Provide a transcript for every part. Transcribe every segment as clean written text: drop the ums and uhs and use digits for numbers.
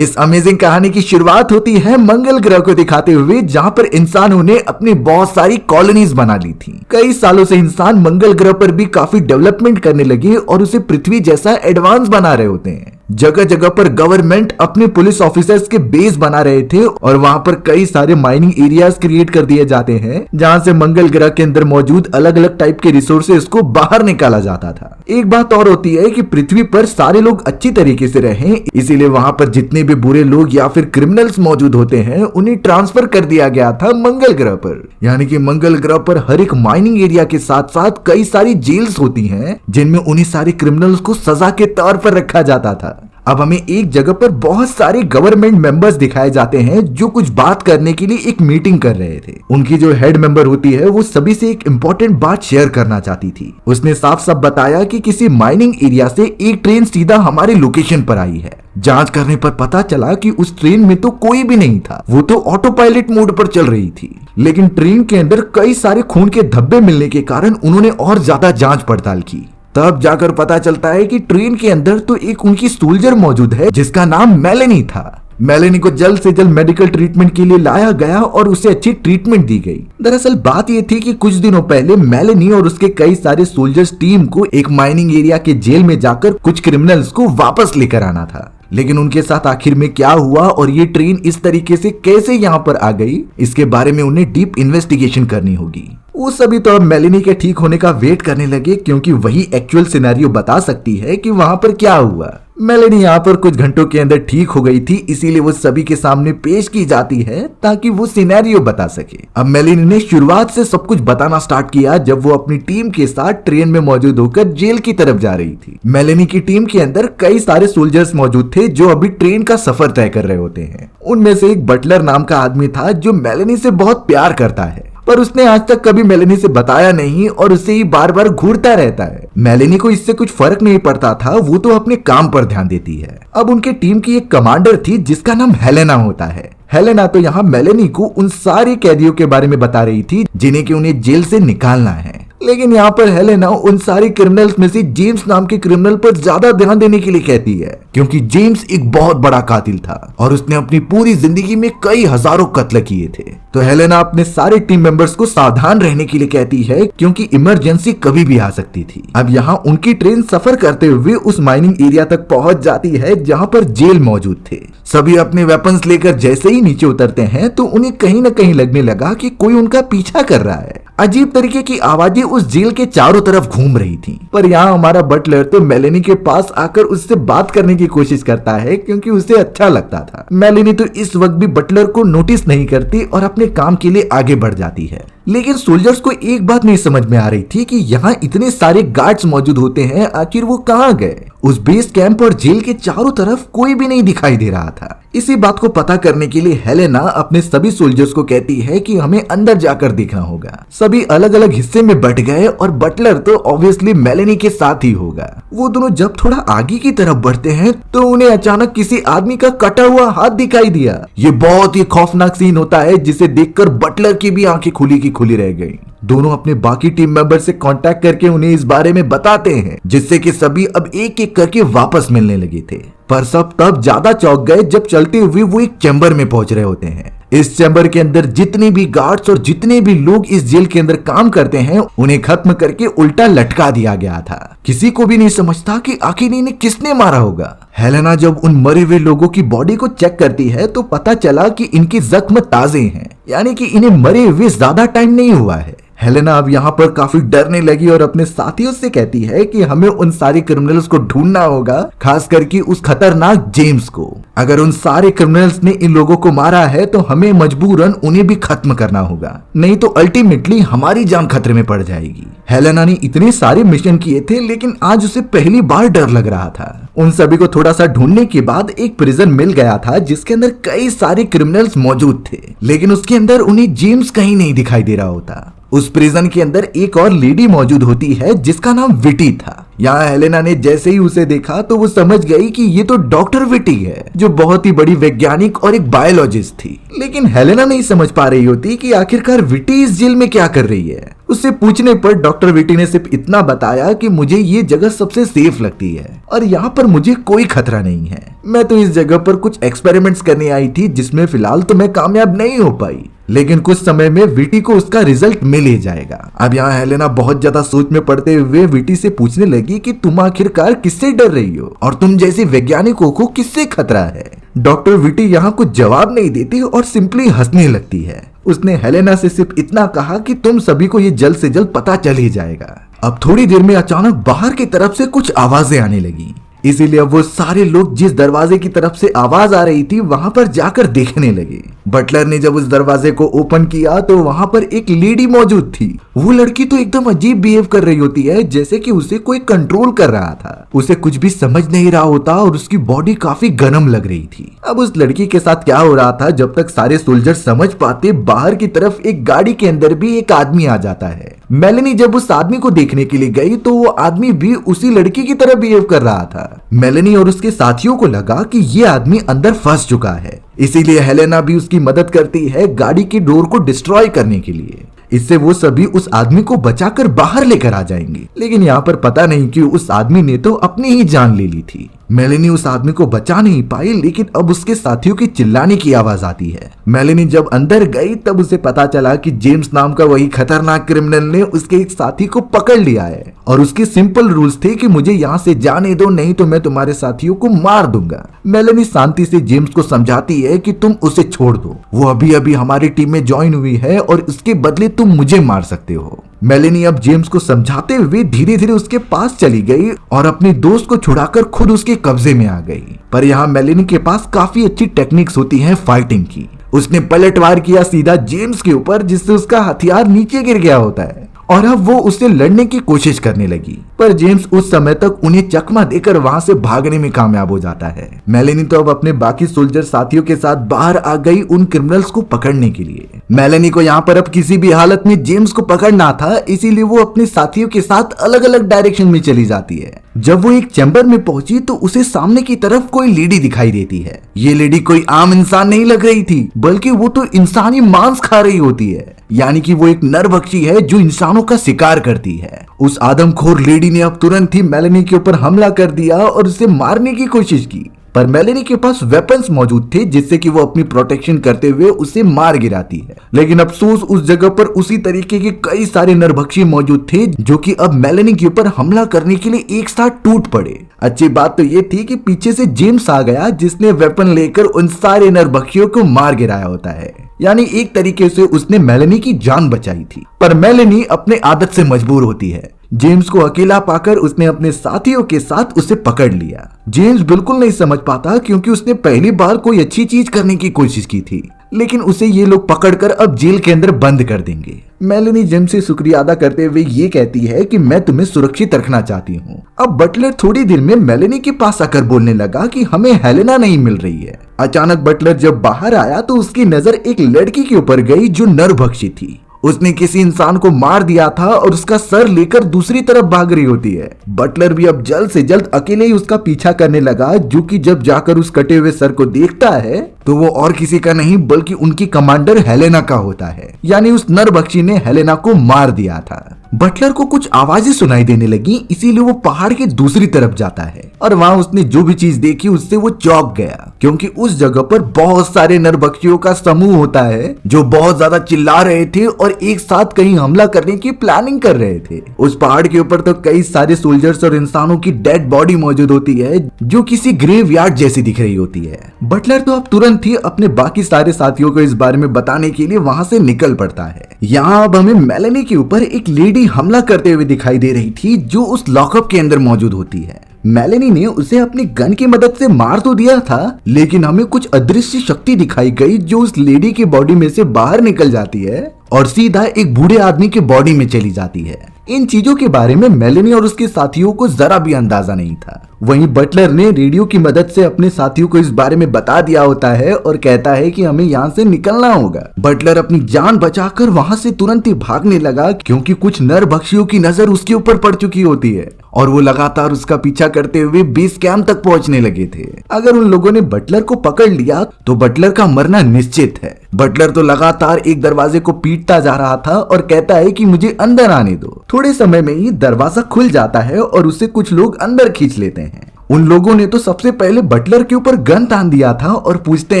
इस अमेजिंग कहानी की शुरुआत होती है मंगल ग्रह को दिखाते हुए, जहां पर इंसानों ने अपनी बहुत सारी कॉलोनीज बना ली थी। कई सालों से इंसान मंगल ग्रह पर भी काफी डेवलपमेंट करने लगे और उसे पृथ्वी जैसा एडवांस बना रहे होते हैं। जगह जगह पर गवर्नमेंट अपने पुलिस ऑफिसर्स के बेस बना रहे थे और वहां पर कई सारे माइनिंग एरियाज क्रिएट कर दिए जाते हैं, जहां से मंगल ग्रह के अंदर मौजूद अलग अलग टाइप के रिसोर्सेज को बाहर निकाला जाता था। एक बात और होती है कि पृथ्वी पर सारे लोग अच्छी तरीके से रहें, इसीलिए वहां पर जितने भी बुरे लोग या फिर क्रिमिनल्स मौजूद होते हैं उन्हें ट्रांसफर कर दिया गया था मंगल ग्रह पर। यानी कि मंगल ग्रह पर हर एक माइनिंग एरिया के साथ साथ कई सारी जेल्स होती हैं, जिनमें उन्हीं सारे क्रिमिनल्स को सजा के तौर पर रखा जाता था। अब हमें एक जगह पर बहुत सारे गवर्नमेंट मेंबर्स दिखाए जाते हैं जो कुछ बात करने के लिए एक मीटिंग कर रहे थे। उनकी जो हेड मेंबर होती है वो सभी से एक इम्पोर्टेंट बात शेयर करना चाहती थी। उसने साफ साफ बताया कि किसी माइनिंग एरिया से एक ट्रेन सीधा हमारे लोकेशन पर आई है। जांच करने पर पता चला कि उस ट्रेन में तो कोई भी नहीं था, वो तो ऑटो पायलट मोड पर चल रही थी। लेकिन ट्रेन के अंदर कई सारे खून के धब्बे मिलने के कारण उन्होंने और ज्यादा जांच पड़ताल की। तब जाकर पता चलता है कि ट्रेन के अंदर तो एक उनकी सोल्जर मौजूद है जिसका नाम मेलेनी था। मेलेनी को जल्द से जल्द मेडिकल ट्रीटमेंट के लिए लाया गया और उसे अच्छी ट्रीटमेंट दी गई। दरअसल बात यह थी कि कुछ दिनों पहले मेलेनी और उसके कई सारे सोल्जर्स टीम को एक माइनिंग एरिया के जेल में जाकर कुछ क्रिमिनल्स को वापस लेकर आना था। लेकिन उनके साथ आखिर में क्या हुआ और ये ट्रेन इस तरीके से कैसे यहाँ पर आ गई, इसके बारे में उन्हें डीप इन्वेस्टिगेशन करनी होगी। वो सभी तो अब मेलेनी के ठीक होने का वेट करने लगे, क्योंकि वही एक्चुअल सिनेरियो बता सकती है कि वहां पर क्या हुआ। मेलेनी यहाँ पर कुछ घंटों के अंदर ठीक हो गई थी, इसीलिए वो सभी के सामने पेश की जाती है ताकि वो सिनेरियो बता सके। अब मेलेनी ने शुरुआत से सब कुछ बताना स्टार्ट किया जब वो अपनी टीम के साथ ट्रेन में मौजूद होकर जेल की तरफ जा रही थी। मेलेनी की टीम के अंदर कई सारे सोल्जर्स मौजूद थे जो अभी ट्रेन का सफर तय कर रहे होते हैं। उनमें से एक बटलर नाम का आदमी था जो मेलेनी से बहुत प्यार करता है, पर उसने आज तक कभी मेलेनी से बताया नहीं और उसे ही बार बार घूरता रहता है। मेलेनी को इससे कुछ फर्क नहीं पड़ता था, वो तो अपने काम पर ध्यान देती है। अब उनके टीम की एक कमांडर थी जिसका नाम हेलेना होता है। हेलेना तो यहाँ मेलेनी को उन सारे कैदियों के बारे में बता रही थी जिन्हें कि उन्हें जेल से निकालना है। लेकिन यहाँ पर हेलेना उन सारे क्रिमिनल्स में से जेम्स नाम के क्रिमिनल पर ज्यादा ध्यान देने के लिए कहती है, क्योंकि जेम्स एक बहुत बड़ा कातिल था और उसने अपनी पूरी जिंदगी में कई हजारों कत्ल किए थे। तो हेलेना अपने सारे टीम मेंबर्स को सावधान रहने के लिए कहती है, क्योंकि इमरजेंसी कभी भी आ सकती थी। अब यहाँ उनकी ट्रेन सफर करते हुए उस माइनिंग एरिया तक पहुंच जाती है जहाँ पर जेल मौजूद थे। सभी अपने वेपन्स लेकर जैसे ही नीचे उतरते हैं तो उन्हें कहीं न कहीं लगने लगा कि कोई उनका पीछा कर रहा है। अजीब तरीके की आवाजें उस जेल के चारों तरफ घूम रही थी, पर यहाँ हमारा बटलर तो मेलेनी के पास आकर उससे बात करने की कोशिश करता है, क्योंकि उसे अच्छा लगता था। मेलेनी तो इस वक्त भी बटलर को नोटिस नहीं करती और अपने काम के लिए आगे बढ़ जाती है। लेकिन सोल्जर्स को एक बात नहीं समझ में आ रही थी कि यहाँ इतने सारे गार्ड्स मौजूद होते हैं, आखिर वो कहाँ गए। उस बेस कैंप और जेल के चारों तरफ कोई भी नहीं दिखाई दे रहा था। इसी बात को पता करने के लिए हेलेना अपने सभी सोल्जर्स को कहती है कि हमें अंदर जाकर देखना होगा। सभी अलग अलग हिस्से में बट गए और बटलर तो ऑब्वियसली मेलेनी के साथ ही होगा। वो दोनों जब थोड़ा आगे की तरफ बढ़ते हैं तो उन्हें अचानक किसी आदमी का कटा हुआ हाथ दिखाई दिया। ये बहुत ही खौफनाक सीन होता है जिसे देखकर बटलर की भी आंखें खुली की खुली रह गई। दोनों अपने बाकी टीम मेंबर से कांटेक्ट करके उन्हें इस बारे में बताते हैं, जिससे कि सभी अब एक एक करके वापस मिलने लगे थे। पर सब तब ज्यादा चौंक गए जब चलते हुए वो एक चैम्बर में पहुंच रहे होते हैं। इस चैम्बर के अंदर जितने भी गार्ड्स और जितने भी लोग इस जेल के अंदर काम करते हैं उन्हें खत्म करके उल्टा लटका दिया गया था। किसी को भी नहीं समझता कि आखिर इन्हें किसने मारा होगा। हेलेना जब उन मरे हुए लोगों की बॉडी को चेक करती है तो पता चला कि इनके जख्म ताजे हैं, यानी कि इन्हें मरे हुए ज्यादा टाइम नहीं हुआ है। हेलेना अब यहाँ पर काफी डरने लगी और अपने साथियों से कहती है कि हमें उन सारे क्रिमिनल्स को ढूंढना होगा, खास करके उस खतरनाक जेम्स को। अगर उन सारे क्रिमिनल्स ने इन लोगों को मारा है तो हमें मजबूरन उन्हें भी खत्म करना होगा, नहीं तो अल्टीमेटली हमारी जान खतरे में पड़ जाएगी। हेलेना ने इतने सारे मिशन किए थे, लेकिन आज उसे पहली बार डर लग रहा था। उन सभी को थोड़ा सा ढूंढने के बाद एक प्रिजन मिल गया था जिसके अंदर कई सारे क्रिमिनल्स मौजूद थे, लेकिन उसके अंदर उन्हें जेम्स कहीं नहीं दिखाई दे रहा होता। उस प्रिजन के अंदर एक और लेडी मौजूद होती है जिसका नाम विटी था। यहाँ हेलेना ने जैसे ही उसे देखा तो वो समझ गई कि ये तो डॉक्टर विटी है, जो बहुत ही बड़ी वैज्ञानिक और एक बायोलॉजिस्ट थी। लेकिन हेलेना नहीं समझ पा रही होती कि आखिरकार विटी इस जेल में क्या कर रही है। उससे पूछने पर डॉक्टर विटी ने सिर्फ इतना बताया कि मुझे ये जगह सबसे सेफ लगती है और यहाँ पर मुझे कोई खतरा नहीं है। मैं तो इस जगह पर कुछ एक्सपेरिमेंट्स करने आई थी जिसमें फिलहाल तो मैं कामयाब नहीं हो पाई, लेकिन कुछ समय में विटी को उसका रिजल्ट मिल ही जाएगा। अब यहाँ हेलेना बहुत ज्यादा सोच में पड़ते हुए विटी से पूछने लगी कि तुम आखिरकार किससे डर रही हो और तुम जैसे वैज्ञानिकों को किससे खतरा है। डॉक्टर विटी यहाँ कुछ जवाब नहीं देती और सिंपली हंसने लगती है। उसने हेलेना से सिर्फ इतना कहा कि तुम सभी को ये जल्द से जल्द पता चल ही जाएगा। अब थोड़ी देर में अचानक बाहर की तरफ से कुछ आवाजें आने लगी, इसीलिए वो सारे लोग जिस दरवाजे की तरफ से आवाज आ रही थी वहां पर जाकर देखने लगे। बटलर ने जब उस दरवाजे को ओपन किया तो वहां पर एक लेडी मौजूद थी। वो लड़की तो एकदम अजीब बिहेव कर रही होती है, जैसे कि उसे कोई कंट्रोल कर रहा था। उसे कुछ भी समझ नहीं रहा होता और उसकी बॉडी काफी गर्म लग रही थी। अब उस लड़की के साथ क्या हो रहा था, जब तक सारे सोल्जर समझ पाते, बाहर की तरफ एक गाड़ी के अंदर भी एक आदमी आ जाता है। मेलेनी जब उस आदमी को देखने के लिए गई तो वो आदमी भी उसी लड़की की तरह बिहेव कर रहा था। मेलेनी और उसके साथियों को लगा कि ये आदमी अंदर फंस चुका है, इसीलिए हेलेना भी उसकी मदद करती है गाड़ी के डोर को डिस्ट्रॉय करने के लिए। इससे वो सभी उस आदमी को बचाकर बाहर लेकर आ जाएंगे। लेकिन यहाँ पर पता नहीं कि उस आदमी ने तो अपनी ही जान ले ली थी। मेलेनी उस आदमी को बचा नहीं पाई, लेकिन अब उसके साथियों की चिल्लाने की आवाज आती है। मेलेनी जब अंदर गई तब उसे पता चला कि जेम्स नाम का वही खतरनाक क्रिमिनल ने उसके एक साथी को पकड़ लिया है और उसके सिंपल रूल्स थे कि मुझे यहाँ से जाने दो, नहीं तो मैं तुम्हारे साथियों को मार दूंगा। मेलेनी शांति से जेम्स को समझाती है कि तुम उसे छोड़ दो, वो अभी अभी हमारी टीम में ज्वाइन हुई है और इसके बदले तुम मुझे मार सकते हो। मेलेनी अब जेम्स को समझाते हुए धीरे धीरे उसके पास चली गई और अपने दोस्त को छुड़ाकर खुद उसके कब्जे में आ गई। पर यहाँ मेलेनी के पास काफी अच्छी टेक्निक्स होती हैं फाइटिंग की। उसने पलटवार किया सीधा जेम्स के ऊपर, जिससे उसका हथियार नीचे गिर गया होता है और अब वो उससे लड़ने की कोशिश करने लगी। पर जेम्स उस समय तक उन्हें चकमा देकर वहां से भागने में कामयाब हो जाता है। मेलेनी तो अब अपने बाकी सोल्जर साथियों के साथ बाहर आ गई उन क्रिमिनल्स को पकड़ने के लिए। मेलेनी को यहाँ पर अब किसी भी हालत में जेम्स को पकड़ना था, इसीलिए वो अपने साथियों के साथ अलग अलग डायरेक्शन में चली जाती है। जब वो एक चैम्बर में पहुंची तो उसे सामने की तरफ कोई लेडी दिखाई देती है। ये लेडी कोई आम इंसान नहीं लग रही थी, बल्कि वो तो इंसानी मांस खा रही होती है, यानी कि वो एक नरभक्षी है जो इंसानों का शिकार करती है। उस आदमखोर लेडी ने अब तुरंत ही मेलेनी के ऊपर हमला कर दिया और उसे मारने की कोशिश की, पर मेलेनी के पास वेपन्स मौजूद थे जिससे कि वो अपनी प्रोटेक्शन करते हुए उसे मार गिराती है। लेकिन अफसोस उस जगह पर उसी तरीके के कई सारे नरभक्षी मौजूद थे जो कि अब मेलेनी के ऊपर हमला करने के लिए एक साथ टूट पड़े। अच्छी बात तो ये थी कि पीछे से जेम्स आ गया, जिसने वेपन लेकर उन सारे नरभक्षियों को मार गिराया होता है, यानी एक तरीके से उसने मेलेनी की जान बचाई थी। पर मेलेनी अपने आदत से मजबूर होती है। जेम्स को अकेला पाकर उसने अपने साथियों के साथ उसे पकड़ लिया। जेम्स बिल्कुल नहीं समझ पाता, क्योंकि उसने पहली बार कोई अच्छी चीज करने की कोशिश की थी, लेकिन उसे ये लोग पकड़कर अब जेल के अंदर बंद कर देंगे। मेलेनी जेम्स से शुक्रिया अदा करते हुए ये कहती है कि मैं तुम्हें सुरक्षित रखना चाहती हूँ। अब बटलर थोड़ी देर में मेलेनी के पास आकर बोलने लगा कि हमें हेलेना नहीं मिल रही है। अचानक बटलर जब बाहर आया तो उसकी नजर एक लड़की के ऊपर गई जो नरभक्षी थी। उसने किसी इंसान को मार दिया था और उसका सर लेकर दूसरी तरफ भाग रही होती है। बटलर भी अब जल्द से जल्द अकेले ही उसका पीछा करने लगा, जो कि जब जाकर उस कटे हुए सर को देखता है तो वो और किसी का नहीं बल्कि उनकी कमांडर हेलेना का होता है, यानी उस नरभक्षी ने हेलेना को मार दिया था। बटलर को कुछ आवाजें सुनाई देने लगी, इसीलिए वो पहाड़ के दूसरी तरफ जाता है और वहां उसने जो भी चीज देखी उससे वो चौंक गया, क्योंकि उस जगह पर बहुत सारे नरभक्षियों का समूह होता है जो बहुत ज्यादा चिल्ला रहे थे और एक साथ कहीं हमला करने की प्लानिंग कर रहे थे। उस पहाड़ के ऊपर तो कई सारे सोल्जर्स और इंसानों की डेड बॉडी मौजूद होती है जो किसी ग्रेवयार्ड जैसी दिख रही होती है। बटलर तो अब तुरंत ही अपने बाकी सारे साथियों को इस बारे में बताने के लिए वहां से निकल पड़ता है। यहाँ अब हमें मेलेनी के ऊपर एक लेडी हमला करते हुए दिखाई दे रही थी जो उस लॉकअप के अंदर मौजूद होती है। मेलेनी ने उसे अपनी गन की मदद से मार तो दिया था, लेकिन हमें कुछ अदृश्य शक्ति दिखाई गई जो उस लेडी की बॉडी में से बाहर निकल जाती है और सीधा एक बूढ़े आदमी के बॉडी में चली जाती है। इन चीजों के बारे में मेलेनी और उसके साथियों को जरा भी अंदाजा नहीं था। वहीं बटलर ने रेडियो की मदद से अपने साथियों को इस बारे में बता दिया होता है और कहता है कि हमें यहाँ से निकलना होगा। बटलर अपनी जान बचाकर वहां से तुरंत ही भागने लगा, क्योंकि कुछ नरभक्षियों की नजर उसके ऊपर पड़ चुकी होती है और वो लगातार उसका पीछा करते हुए बेस कैंप तक पहुंचने लगे थे। अगर उन लोगों ने बटलर को पकड़ लिया तो बटलर का मरना निश्चित है। बटलर तो लगातार एक दरवाजे को पीटता जा रहा था और कहता है कि मुझे अंदर आने दो। थोड़े समय में ही दरवाजा खुल जाता है और उसे कुछ लोग अंदर खींच लेते हैं। उन लोगों ने तो सबसे पहले बटलर के ऊपर गन तान दिया था और पूछते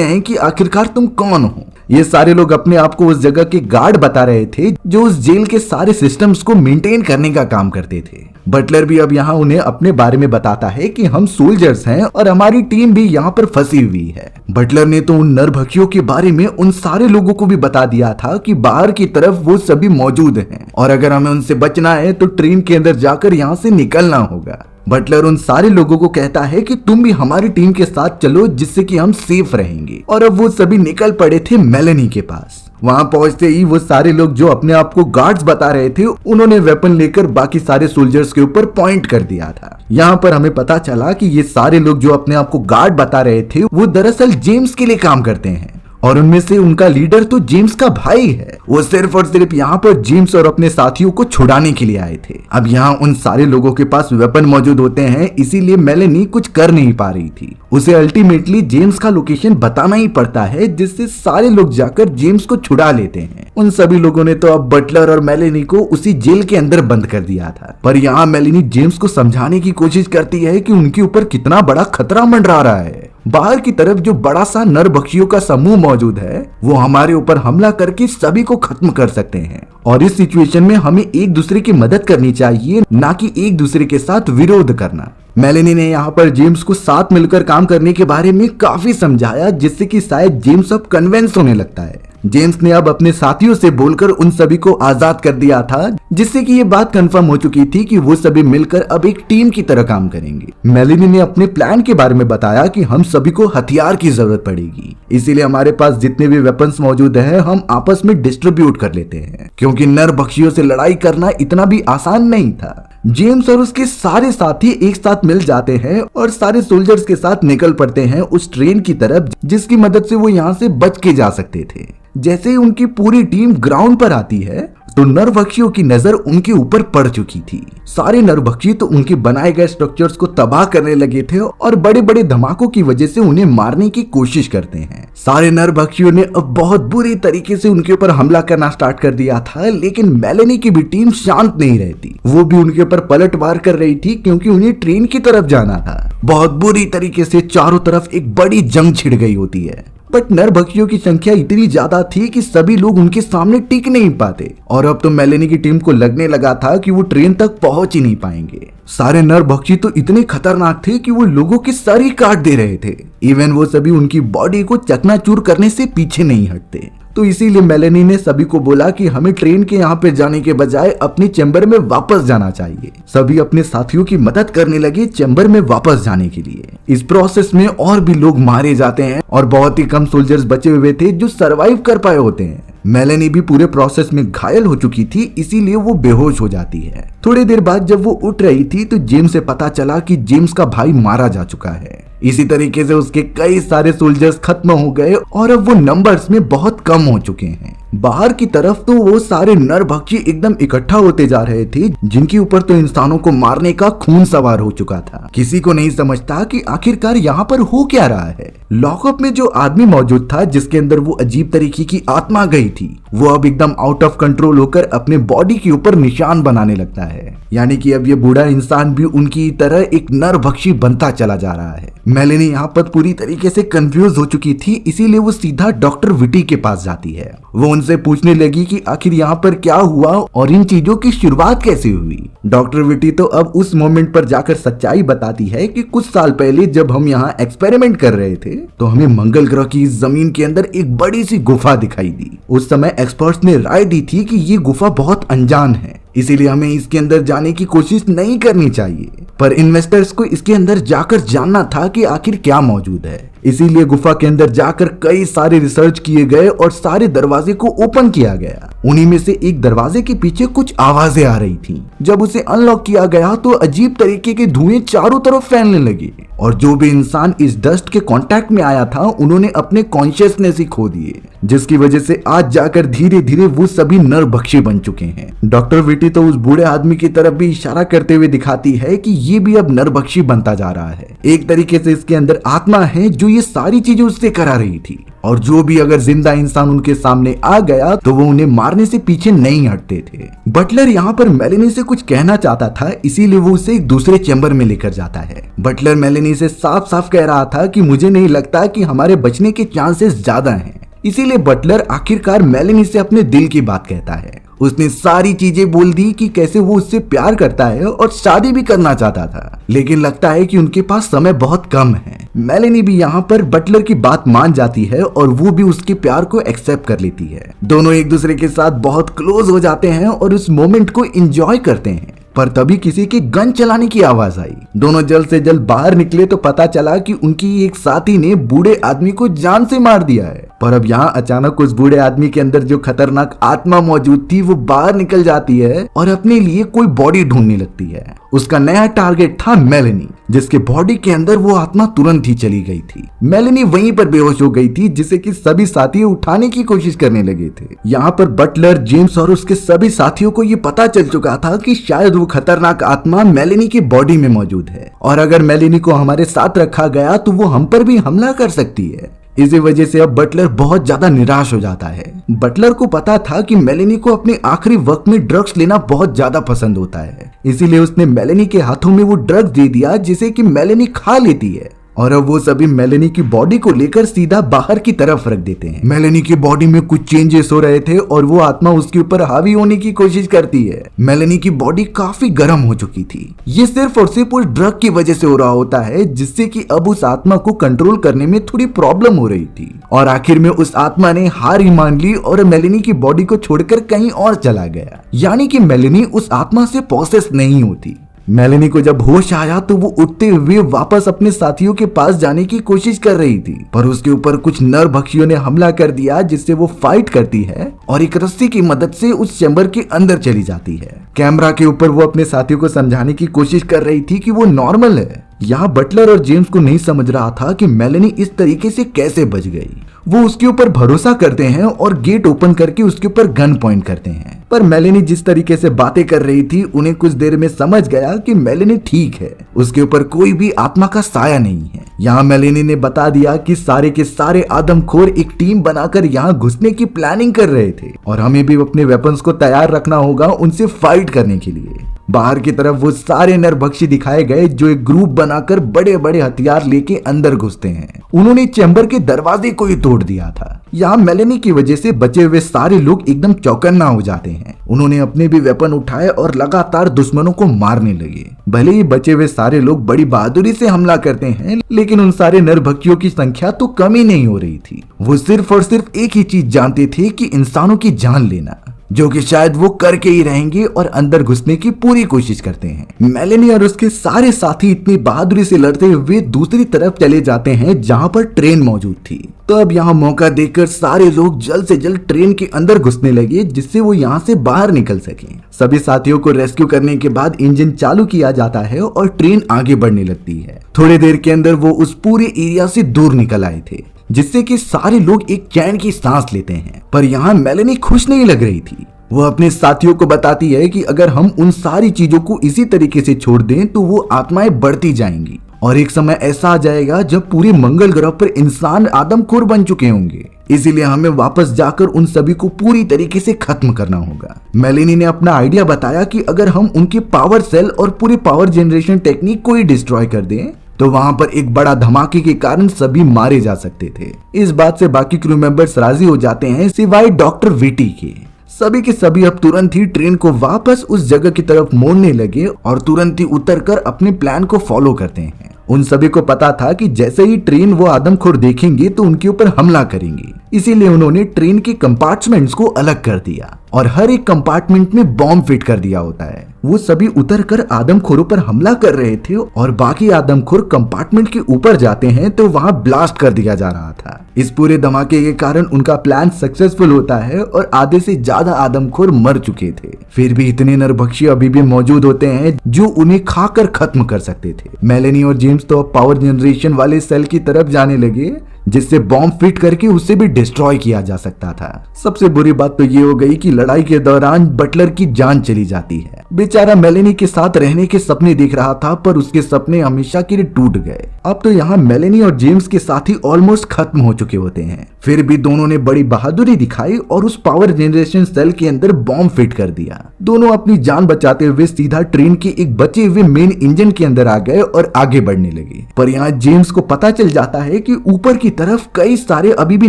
हैं कि आखिरकार तुम कौन हो। ये सारे लोग अपने आप को उस जगह के गार्ड बता रहे थे जो उस जेल के सारे सिस्टम्स को मेंटेन करने का काम करते थे। बटलर भी अब यहाँ उन्हें अपने बारे में बताता है कि हम सोल्जर्स हैं और हमारी टीम भी यहाँ पर फंसी हुई है। बटलर ने तो उन नरभक्षियों के बारे में उन सारे लोगों को भी बता दिया था कि बाहर की तरफ वो सभी मौजूद हैं और अगर हमें उनसे बचना है तो ट्रेन के अंदर जाकर यहाँ से निकलना होगा। बटलर उन सारे लोगों को कहता है कि तुम भी हमारी टीम के साथ चलो जिससे कि हम सेफ रहेंगे। और अब वो सभी निकल पड़े थे मेलेनी के पास। वहां पहुंचते ही वो सारे लोग जो अपने आप को गार्ड्स बता रहे थे उन्होंने वेपन लेकर बाकी सारे सोल्जर्स के ऊपर पॉइंट कर दिया था। यहाँ पर हमें पता चला कि ये सारे लोग जो अपने आप को गार्ड बता रहे थे वो दरअसल जेम्स के लिए काम करते हैं और उनमें से उनका लीडर तो जेम्स का भाई है। वो सिर्फ और सिर्फ यहाँ पर जेम्स और अपने साथियों को छुड़ाने के लिए आए थे। अब यहाँ उन सारे लोगों के पास वेपन मौजूद होते हैं, इसीलिए मेलेनी कुछ कर नहीं पा रही थी। उसे अल्टीमेटली जेम्स का लोकेशन बताना ही पड़ता है जिससे सारे लोग जाकर जेम्स को छुड़ा लेते हैं। उन सभी लोगों ने तो अब बटलर और मेलेनी को उसी जेल के अंदर बंद कर दिया था। पर यहाँ मेलेनी जेम्स को समझाने की कोशिश करती है कि उनके ऊपर कितना बड़ा खतरा मंडरा रहा है। बाहर की तरफ जो बड़ा सा नरभक्षियों का समूह मौजूद है वो हमारे ऊपर हमला करके सभी को खत्म कर सकते हैं और इस सिचुएशन में हमें एक दूसरे की मदद करनी चाहिए, ना कि एक दूसरे के साथ विरोध करना। मेलेनी ने यहाँ पर जेम्स को साथ मिलकर काम करने के बारे में काफी समझाया जिससे कि शायद जेम्स अब कन्विंस होने लगता है। जेम्स ने अब अपने साथियों से बोलकर उन सभी को आजाद कर दिया था जिससे कि ये बात कंफर्म हो चुकी थी कि वो सभी मिलकर अब एक टीम की तरह काम करेंगे। मेलेनी ने अपने प्लान के बारे में बताया कि हम सभी को हथियार की जरूरत पड़ेगी, इसीलिए हमारे पास जितने भी वेपन्स मौजूद हैं हम आपस में डिस्ट्रीब्यूट कर लेते हैं क्योंकि नरभक्षियों से लड़ाई करना इतना भी आसान नहीं था। जेम्स और उसके सारे साथी एक साथ मिल जाते हैं और सारे सोल्जर्स के साथ निकल पड़ते हैं उस ट्रेन की तरफ जिसकी मदद से वो यहाँ से बच के जा सकते थे। जैसे ही उनकी पूरी टीम ग्राउंड पर आती है तो नरभक्षियों की नजर उनके ऊपर पड़ चुकी थी। सारे नरभक्षी तो उनके बनाए गए स्ट्रक्चर्स को तबाह करने लगे थे और बड़े बड़े धमाकों की वजह से उन्हें मारने की कोशिश करते हैं। सारे नरभक्षियों ने अब बहुत बुरी तरीके से उनके ऊपर हमला करना स्टार्ट कर दिया था, लेकिन मेलेनी की भी टीम शांत नहीं रहती। वो भी उनके ऊपर पलटवार कर रही थी क्योंकि उन्हें ट्रेन की तरफ जाना था। बहुत बुरी तरीके से चारों तरफ एक बड़ी जंग छिड़ गई होती है, बट नरभक्षियों की संख्या इतनी ज्यादा थी कि सभी लोग उनके सामने टिक नहीं पाते और अब तो मेलेनी की टीम को लगने लगा था कि वो ट्रेन तक पहुंच ही नहीं पाएंगे। सारे नरभक्षी तो इतने खतरनाक थे कि वो लोगों के सर ही काट दे रहे थे। इवन वो सभी उनकी बॉडी को चकनाचूर करने से पीछे नहीं हटते। तो इसीलिए मेलेनी ने सभी को बोला कि हमें ट्रेन के यहाँ पे जाने के बजाय अपनी चैम्बर में वापस जाना चाहिए। सभी अपने साथियों की मदद करने लगे चैम्बर में वापस जाने के लिए। इस प्रोसेस में और भी लोग मारे जाते हैं और बहुत ही कम सोल्जर्स बचे हुए थे जो सरवाइव कर पाए होते हैं। मेलेनी भी पूरे प्रोसेस में घायल हो चुकी थी, इसीलिए वो बेहोश हो जाती है। थोड़ी देर बाद जब वो उठ रही थी तो जेम्स से पता चला कि जेम्स का भाई मारा जा चुका है। इसी तरीके से उसके कई सारे सोल्जर्स खत्म हो गए और अब वो नंबर्स में बहुत कम हो चुके हैं। बाहर की तरफ तो वो सारे नरभक्षी एकदम इकट्ठा होते जा रहे थे जिनके ऊपर तो इंसानों को मारने का खून सवार हो चुका था। किसी को नहीं समझता कि आखिरकार यहाँ पर हो क्या रहा है। लॉकअप में जो आदमी मौजूद था जिसके अंदर वो अजीब तरीके की आत्मा गई थी, वो अब एकदम आउट ऑफ कंट्रोल होकर अपने बॉडी के ऊपर निशान बनाने लगता है। यानी कि अब ये बूढ़ा इंसान भी उनकी तरह एक नरभक्षी बनता चला जा रहा है। मेलेनी यहाँ पर पूरी तरीके से कंफ्यूज हो चुकी थी, इसीलिए वो सीधा डॉक्टर विटी के पास जाती है। वो उनसे पूछने लगी कि आखिर यहाँ पर क्या हुआ और इन चीजों की शुरुआत कैसे हुई। डॉक्टर विटी तो अब उस मोमेंट पर जाकर सच्चाई बताती है कि कुछ साल पहले जब हम यहाँ एक्सपेरिमेंट कर रहे थे तो हमें मंगल ग्रह की जमीन के अंदर एक बड़ी सी गुफा दिखाई दी। उस समय एक्सपर्ट्स ने राय दी थी कि ये गुफा बहुत अनजान है, इसीलिए हमें इसके अंदर जाने की कोशिश नहीं करनी चाहिए। पर इन्वेस्टर्स को इसके अंदर जाकर जानना था कि आखिर क्या मौजूद है, इसीलिए गुफा के अंदर जाकर कई सारे रिसर्च किए गए और सारे दरवाजे को ओपन किया गया। उन्हीं में से एक दरवाजे के पीछे कुछ आवाजें आ रही थी। जब उसे अनलॉक किया गया तो अजीब तरीके के धुएं चारों तरफ फैलने लगे और जो भी इंसान इस डस्ट के कांटेक्ट में आया था उन्होंने अपने कॉन्शियसनेस ही खो दिए, जिसकी वजह से आज जाकर धीरे धीरे वो सभी नरभक्षी बन चुके हैं। डॉक्टर विटी तो उस बूढ़े आदमी की तरफ भी इशारा करते हुए दिखाती है कि ये भी अब नरभक्षी बनता जा रहा है। एक तरीके से इसके अंदर आत्मा है जो ये सारी चीजें उससे करा रही थी और जो भी अगर जिंदा इंसान उनके सामने आ गया तो वो उन्हें मारने से पीछे नहीं हटते थे। बटलर यहाँ पर मेलेनी से कुछ कहना चाहता था, इसीलिए वो उसे एक दूसरे चैम्बर में लेकर जाता है। बटलर मेलेनी से साफ साफ कह रहा था कि मुझे नहीं लगता कि हमारे बचने के चांसेस ज्यादा हैं। इसीलिए बटलर आखिरकार मेलेनी से अपने दिल की बात कहता है। उसने सारी चीजें बोल दी कि कैसे वो उससे प्यार करता है और शादी भी करना चाहता था, लेकिन लगता है कि उनके पास समय बहुत कम है। मेलेनी भी यहाँ पर बटलर की बात मान जाती है और वो भी उसके प्यार को एक्सेप्ट कर लेती है। दोनों एक दूसरे के साथ बहुत क्लोज हो जाते हैं और उस मोमेंट को एंजॉय करते हैं। पर तभी किसी के गन चलाने की आवाज आई। दोनों जल्द से जल्द बाहर निकले तो पता चला कि उनकी एक साथी ने बूढ़े आदमी को जान से मार दिया है। पर अब यहाँ अचानक उस बूढ़े आदमी के अंदर जो खतरनाक आत्मा मौजूद थी वो बाहर निकल जाती है और अपने लिए कोई बॉडी ढूंढने लगती है। उसका नया टारगेट था मेलेनी, जिसके बॉडी के अंदर वो आत्मा तुरंत ही चली गई थी। मेलेनी वहीं पर बेहोश हो गई थी, जिसे कि सभी साथी उठाने की कोशिश करने लगे थे। यहाँ पर बटलर, जेम्स और उसके सभी साथियों को ये पता चल चुका था कि शायद वो खतरनाक आत्मा मेलेनी की बॉडी में मौजूद है और अगर मेलेनी को हमारे साथ रखा गया तो वो हम पर भी हमला कर सकती है। इसी वजह से अब बटलर बहुत ज्यादा निराश हो जाता है। बटलर को पता था कि मेलेनी को अपने आखिरी वक्त में ड्रग्स लेना बहुत ज्यादा पसंद होता है, इसीलिए उसने मेलेनी के हाथों में वो ड्रग्स दे दिया जिसे कि मेलेनी खा लेती है और अब वो सभी मेलेनी की बॉडी को लेकर सीधा बाहर की तरफ रख देते हैं। मेलेनी की बॉडी में कुछ चेंजेस हो रहे थे और वो आत्मा उसके ऊपर हावी होने की कोशिश करती है। मेलेनी की बॉडी काफी गर्म हो चुकी थी। ये सिर्फ और सिर्फ उस ड्रग की वजह से हो रहा होता है, जिससे कि अब उस आत्मा को कंट्रोल करने में थोड़ी प्रॉब्लम हो रही थी और आखिर में उस आत्मा ने हार ही मान ली और मेलेनी की बॉडी को छोड़कर कहीं और चला गया। यानी कि मेलेनी उस आत्मा से पॉसेस नहीं होती। मेलेनी को जब होश आया तो वो उठते हुए वापस अपने साथियों के पास जाने की कोशिश कर रही थी, पर उसके ऊपर कुछ नरभक्षियों ने हमला कर दिया, जिससे वो फाइट करती है और एक रस्सी की मदद से उस चैम्बर के अंदर चली जाती है। कैमरा के ऊपर वो अपने साथियों को समझाने की कोशिश कर रही थी कि वो नॉर्मल है। यहाँ बटलर और जेम्स को नहीं समझ रहा था कि मेलेनी इस तरीके से कैसे बच गई। वो उसके ऊपर भरोसा करते हैं और गेट ओपन करके उसके ऊपर गन पॉइंट करते हैं, पर मेलेनी जिस तरीके से बातें कर रही थी उन्हें कुछ देर में समझ गया कि मेलेनी ठीक है, उसके ऊपर कोई भी आत्मा का साया नहीं है। यहाँ मेलेनी ने बता दिया कि सारे के सारे आदमखोर एक टीम बनाकर यहाँ घुसने की प्लानिंग कर रहे थे और हमें भी अपने वेपन्स को तैयार रखना होगा उनसे फाइट करने के लिए। बाहर की तरफ वो सारे नरभक्षी दिखाए गए जो एक ग्रुप बनाकर बड़े बड़े हथियार लेके अंदर घुसते हैं। उन्होंने चैम्बर के दरवाजे को ही तोड़ दिया था। यहाँ मेलेनी की वजह से बचे हुए सारे लोग एकदम चौकन्ना हो जाते हैं। उन्होंने अपने भी वेपन उठाए और लगातार दुश्मनों को मारने लगे। भले ही बचे हुए सारे लोग बड़ी बहादुरी से हमला करते हैं, लेकिन उन सारे नरभक्षियों की संख्या तो कम ही नहीं हो रही थी। वो सिर्फ और सिर्फ एक ही चीज जानते थे कि इंसानों की जान लेना, जो कि शायद वो करके ही रहेंगे और अंदर घुसने की पूरी कोशिश करते हैं। मेलेनी और उसके सारे साथी इतनी बहादुरी से लड़ते हुए दूसरी तरफ चले जाते हैं जहां पर ट्रेन मौजूद थी। तो अब यहाँ मौका देखकर सारे लोग जल्द से जल्द ट्रेन के अंदर घुसने लगे, जिससे वो यहाँ से बाहर निकल सके। सभी साथियों को रेस्क्यू करने के बाद इंजन चालू किया जाता है और ट्रेन आगे बढ़ने लगती है। थोड़ी देर के अंदर वो उस पूरे एरिया से दूर निकल आए थे, जिससे कि सारे लोग एक चैन की सांस लेते हैं। पर यहाँ मेलेनी खुश नहीं लग रही थी। वो अपने साथियों को बताती है कि अगर हम उन सारी चीजों को इसी तरीके से छोड़ दें तो वो आत्माएं बढ़ती जाएंगी और एक समय ऐसा आ जाएगा जब पूरे मंगल ग्रह पर इंसान आदमखोर बन चुके होंगे। इसीलिए हमें वापस जाकर उन सभी को पूरी तरीके से खत्म करना होगा। मेलेनी ने अपना आइडिया बताया कि अगर हम उनके पावर सेल और पूरे पावर जनरेशन टेक्निक को ही डिस्ट्रॉय कर दें तो वहां पर एक बड़ा धमाके के कारण सभी मारे जा सकते थे। इस बात से बाकी क्रू मेंबर्स राजी हो जाते हैं, सिवाय डॉक्टर विटी के। सभी के सभी अब तुरंत ही ट्रेन को वापस उस जगह की तरफ मोड़ने लगे और तुरंत ही उतरकर अपने प्लान को फॉलो करते हैं। उन सभी को पता था कि जैसे ही ट्रेन वो आदमखोर देखेंगे तो उनके ऊपर हमला करेंगे, इसीलिए उन्होंने ट्रेन के कंपार्टमेंट्स को अलग कर दिया और हर एक कंपार्टमेंट में बॉम्ब फिट कर दिया होता है। वो सभी उतरकर आदमखोरों पर हमला कर रहे थे और बाकी आदमखोर कंपार्टमेंट के ऊपर जाते हैं तो वहां ब्लास्ट कर दिया जा रहा था। इस पूरे धमाके के कारण उनका प्लान सक्सेसफुल होता है और आधे से ज्यादा आदमखोर मर चुके थे। फिर भी इतने नरभक्षी अभी भी मौजूद होते हैं जो उन्हें खाकर खत्म कर सकते थे। मेलेनी और जेम्स तो पावर जनरेशन वाले सेल की तरफ जाने लगे जिससे बॉम्ब फिट करके उसे भी डिस्ट्रॉय किया जा सकता था। सबसे बुरी बात तो ये हो गई कि लड़ाई के दौरान बटलर की जान चली जाती है। बेचारा मेलेनी के साथ रहने के सपने देख रहा था पर उसके सपने हमेशा के लिए टूट गए। अब तो यहाँ मेलेनी और जेम्स के साथी ऑलमोस्ट खत्म हो चुके होते हैं। फिर भी दोनों ने बड़ी बहादुरी दिखाई और उस पावर जनरेशन सेल के अंदर बॉम्ब फिट कर दिया। दोनों अपनी जान बचाते हुए सीधा ट्रेन के एक बचे हुए मेन इंजन के अंदर आ गए और आगे बढ़ने लगे। पर यहाँ जेम्स को पता चल जाता है कि ऊपर की तरफ कई सारे अभी भी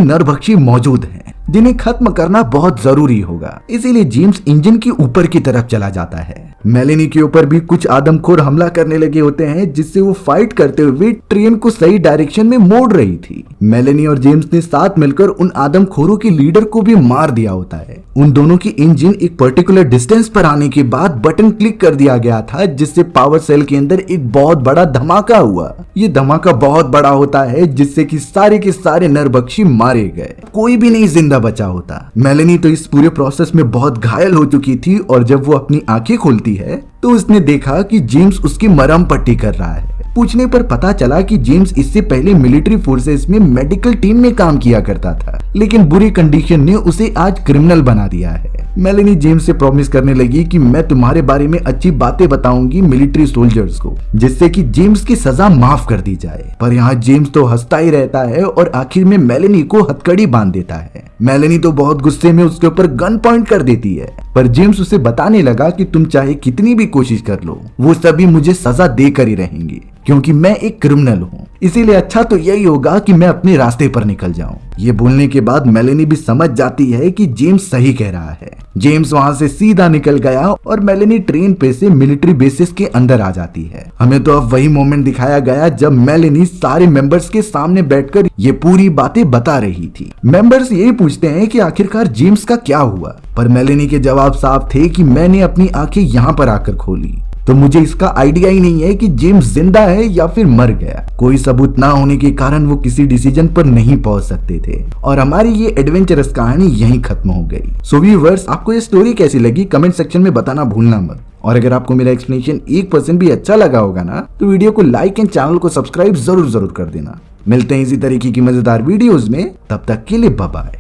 नरभक्षी मौजूद हैं जिन्हें खत्म करना बहुत जरूरी होगा। इसीलिए जेम्स इंजन के ऊपर की तरफ चला जाता है। मेलेनी के ऊपर भी कुछ आदमखोर हमला करने लगे होते हैं जिससे वो फाइट करते हुए ट्रेन को सही डायरेक्शन में मोड़ रही थी। मेलेनी और जेम्स ने साथ मिलकर उन आदमखोरों के लीडर को भी मार दिया होता है। उन दोनों की इंजन एक पर्टिकुलर डिस्टेंस पर आने के बाद बटन क्लिक कर दिया गया था जिससे पावर सेल के अंदर एक बहुत बड़ा धमाका हुआ। ये धमाका बहुत बड़ा होता है जिससे कि सारे के सारे नरभक्षी मारे गए, कोई भी नहीं जिंदा बचा होता। मेलेनी तो इस पूरे प्रोसेस में बहुत घायल हो चुकी थी और जब वो अपनी आंखें खोलती है तो उसने देखा कि जेम्स उसकी मरहम पट्टी कर रहा है। पूछने पर पता चला कि जेम्स इससे पहले मिलिट्री फोर्सेस में मेडिकल टीम में काम किया करता था, लेकिन बुरी कंडीशन ने उसे आज क्रिमिनल बना दिया है। मेलेनी जेम्स से प्रॉमिस करने लगी कि मैं तुम्हारे बारे में अच्छी बातें बताऊंगी मिलिट्री सोल्जर्स को, जिससे कि जेम्स की सजा माफ कर दी जाए। पर यहाँ जेम्स तो हंसता ही रहता है और आखिर में मेलेनी को हथकड़ी बांध देता है। मेलेनी तो बहुत गुस्से में उसके ऊपर गन पॉइंट कर देती है, पर जेम्स उसे बताने लगा कि तुम चाहे कितनी भी कोशिश कर लो, वो सभी मुझे सजा देकर ही रहेंगे क्योंकि मैं एक क्रिमिनल हूँ। इसीलिए अच्छा तो यही होगा कि मैं अपने रास्ते पर निकल जाऊं। ये बोलने के बाद मेलेनी भी समझ जाती है कि जेम्स सही कह रहा है। जेम्स वहां से सीधा निकल गया और मेलेनी ट्रेन पे से मिलिट्री बेसिस के अंदर आ जाती है। हमें तो अब वही मोमेंट दिखाया गया जब मेलेनी सारे मेंबर्स के सामने बैठकर ये पूरी बातें बता रही थी। मेंबर्स यही पूछते हैं कि आखिरकार जेम्स का क्या हुआ, पर मेलेनी के जवाब साफ थे कि मैंने अपनी आंखें यहाँ पर आकर खोली तो मुझे इसका आइडिया ही नहीं है कि जेम्स जिंदा है या फिर मर गया। कोई सबूत ना होने के कारण वो किसी डिसीजन पर नहीं पहुंच सकते थे और हमारी ये एडवेंचरस कहानी यहीं खत्म हो गई। सो व्यूअर्स, आपको ये स्टोरी कैसी लगी कमेंट सेक्शन में बताना भूलना मत। और अगर आपको मेरा एक्सप्लेनेशन 1% भी अच्छा लगा होगा ना तो वीडियो को लाइक एंड चैनल को सब्सक्राइब जरूर कर देना। मिलते हैं इसी तरीके की मजेदार वीडियोस में, तब तक के लिए बाय बाय।